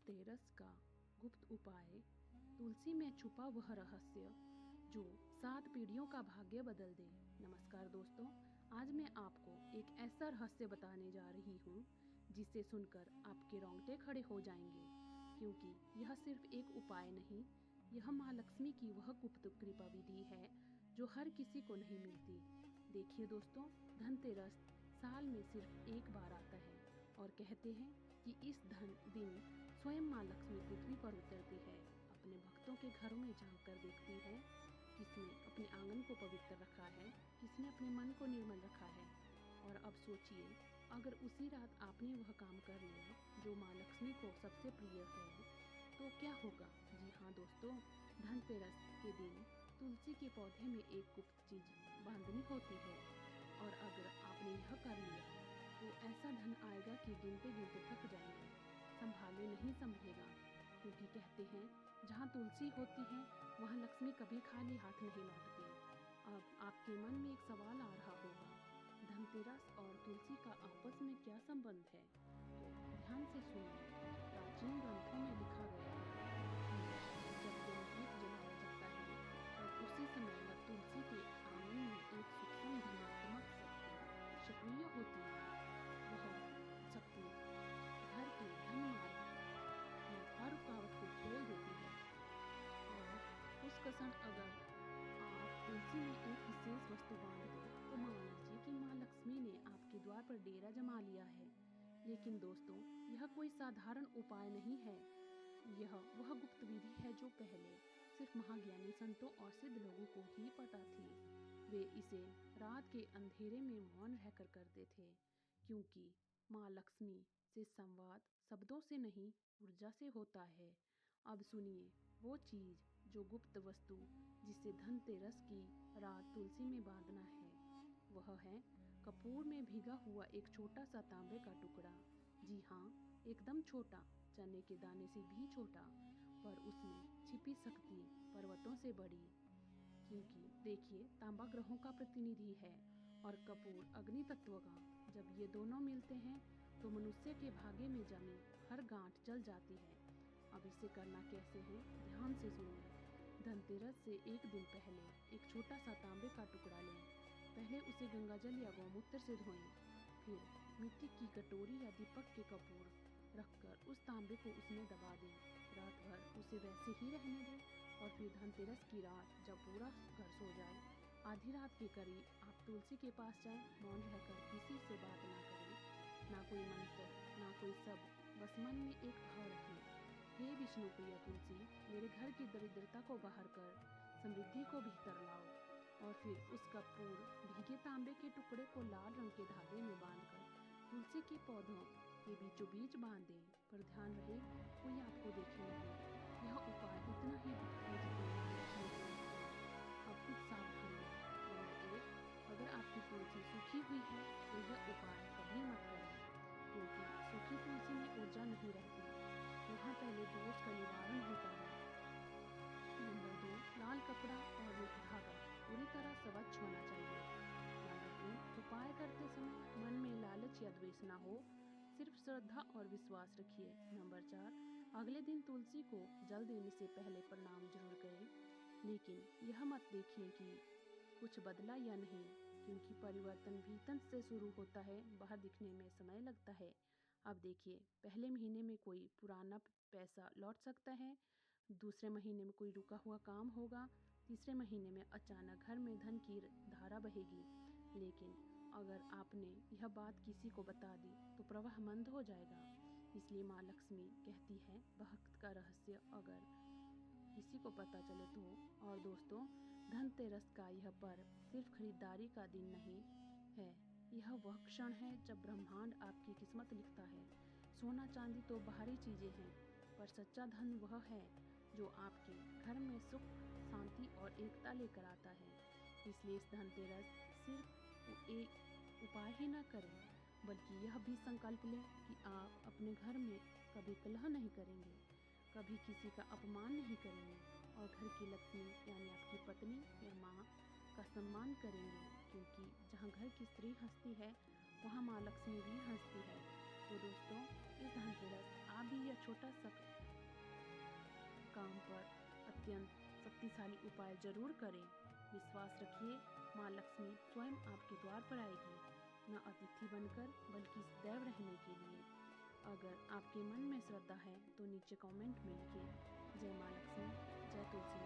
धनतेरस का गुप्त उपाय, तुलसी में छुपा वह रहस्य जो 7 पीढ़ियों का भाग्य बदल दे। नमस्कार दोस्तों, आज मैं आपको एक ऐसा रहस्य बताने जा रही हूँ जिसे सुनकर आपके रोंगटे खड़े हो जाएंगे, क्योंकि यह सिर्फ एक उपाय नहीं, यह माँ लक्ष्मी की वह गुप्त कृपा विधि है जो हर किसी को नहीं मिलती। देखिए दोस्तों, धनतेरस साल में सिर्फ एक बार आता है और कहते हैं कि इस दिन स्वयं माँ लक्ष्मी पृथ्वी पर उतरती है, अपने भक्तों के घरों में झांक कर देखती है किसने अपने आंगन को पवित्र रखा है, किसने अपने मन को निर्मल रखा है। और अब सोचिए, अगर उसी रात आपने वह काम कर लिया जो माँ लक्ष्मी को सबसे प्रिय है, तो क्या होगा। जी हाँ दोस्तों, धनतेरस के दिन तुलसी के पौधे में एक गुप्त चीज बांधनी होती है, और अगर आपने यह कर लिया तो ऐसा धन आएगा कि गिनते गिनते थक जाएंगे, संभाले नहीं संभलेगा। क्योंकि कहते हैं जहाँ तुलसी होती है वहाँ लक्ष्मी कभी खाली हाथ नहीं लौटती। अब आपके मन में एक सवाल आ रहा होगा, धनतेरस और तुलसी का आपस में क्या संबंध है? तो ध्यान से सुनिए। प्राचीन ग्रंथों में लिखा गया है कि जब यमदीप जलाया जाता है तब उसी समय तुलसी के आंगन में एक सूक्ष्म धनात्मक शक्ति सक्रिय होती है। वह शक्ति घर के धन मार्ग की हर रुकावट को खोल देती है, और उस क्षण अगर आप तुलसी में एक विशेष वस्तु बांध दो तो मान लीजिए कि माँ लक्ष्मी ने आपके द्वार पर डेरा जमा लिया है। लेकिन दोस्तों, यह कोई साधारण उपाय नहीं है, यह वह गुप्त विधि है जो पहले सिर्फ महाज्ञानी संतों और सिद्ध लोगों को ही पता थी। वे इसे रात के अंधेरे में मौन रहकर करते थे, क्योंकि माँ लक्ष्मी से संवाद शब्दों से नहीं, ऊर्जा से होता है। अब सुनिए वो चीज, जो गुप्त वस्तु जिसे धनतेरस की रात तुलसी में बांधना है, वह है कपूर में भीगा हुआ एक छोटा सा तांबे का टुकड़ा। जी हाँ, एकदम छोटा, चने के दाने से भी छोटा, पर उसमें छिपी शक्ति पर्वतों से बड़ी। क्योंकि देखिए, तांबा ग्रहों का प्रतिनिधि है और कपूर अग्नि तत्व का। जब ये दोनों मिलते हैं तो मनुष्य के भाग्य में जमी हर गांठ जल जाती है। अब इसे करना कैसे है, ध्यान से सुनिए। धनतेरस से एक दिन पहले एक छोटा सा तांबे का टुकड़ा लें। पहले उसे गंगाजल या गौमूत्र से धोएं, फिर मिट्टी की कटोरी या दीपक के कपूर रखकर उस तांबे को उसमें दबा दें। रात भर उसे वैसे ही रहने दें, और फिर धनतेरस की रात जब पूरा घर सो जाए, आधी रात के करीब आप तुलसी के पास जाएं, मौन रहकर किसी से बात ना करें, ना कोई मंत्र, ना कोई शब्द, बस मन में एक भाव रखें, हे विष्णु प्रिय तुलसी, मेरे घर की दरिद्रता को बाहर कर समृद्धि को भीतर लाओ। और फिर उस कपूर भीगे तांबे के टुकड़े को लाल रंग के धागे में बांधकर तुलसी के पौधों के बीचों बीच बांध दें। पर ध्यान रहे, कोई आपको देखे नहीं। यह उपाय उतना ही गुप्त है जितनी माँ लक्ष्मी की रक्षा। अब कुछ सावधानियाँ। नंबर 1, अगर आपकी तुलसी सूखी हुई है तो यह उपाय कभी मत करें, क्योंकि सूखी तुलसी में ऊर्जा नहीं रहती, वहाँ पहले दोष का निवारण होता है। नंबर 2, लाल कपड़ा और धागा पूरी तरह स्वच्छ होना चाहिए। नंबर 3, उपाय करते समय मन में लालच या द्वेष ना हो, सिर्फ श्रद्धा और विश्वास रखिए। नंबर 4, अगले दिन तुलसी को जल देने से पहले प्रणाम जरूर करें, लेकिन यह मत देखिए कि कुछ बदला या नहीं, क्योंकि परिवर्तन भीतर से शुरू होता है, बाहर दिखने में समय लगता है। अब देखिए, पहले महीने में कोई पुराना पैसा लौट सकता है, दूसरे महीने में कोई रुका हुआ काम होगा, तीसरे महीने में अचानक घर में धन की धारा बहेगी। लेकिन अगर आपने यह बात किसी को बता दी तो प्रवाह मंद हो जाएगा। इसलिए माँ लक्ष्मी कहती है, भक्त का रहस्य अगर किसी को पता चले तो। और दोस्तों, धनतेरस का यह पर्व सिर्फ खरीदारी का दिन नहीं है, यह वह क्षण है जब ब्रह्मांड आपकी किस्मत लिखता है। सोना चांदी तो बाहरी चीजें हैं, पर सच्चा धन वह है जो आपके घर में सुख, शांति और एकता लेकर आता है। इसलिए इस धनतेरस सिर्फ एक उपाय ही न करें, बल्कि यह भी संकल्प लें कि आप अपने घर में कभी कलह नहीं करेंगे, कभी किसी का अपमान नहीं करेंगे, और घर की लक्ष्मी यानी आपकी पत्नी या माँ का सम्मान करेंगे। क्योंकि जहाँ घर की स्त्री हंसती है वहाँ माँ लक्ष्मी भी हंसती है। तो दोस्तों, इस धनतेरस आप भी यह छोटा सा काम पर अत्यंत शक्तिशाली उपाय जरूर करें। विश्वास रखिए, माँ लक्ष्मी स्वयं आपके द्वार पर आएगी, न अतिथि बनकर बल्कि सदैव रहने के लिए। अगर आपके मन में श्रद्धा है तो नीचे कमेंट में लिखिए जय माँ लक्ष्मी, जय तुलसी।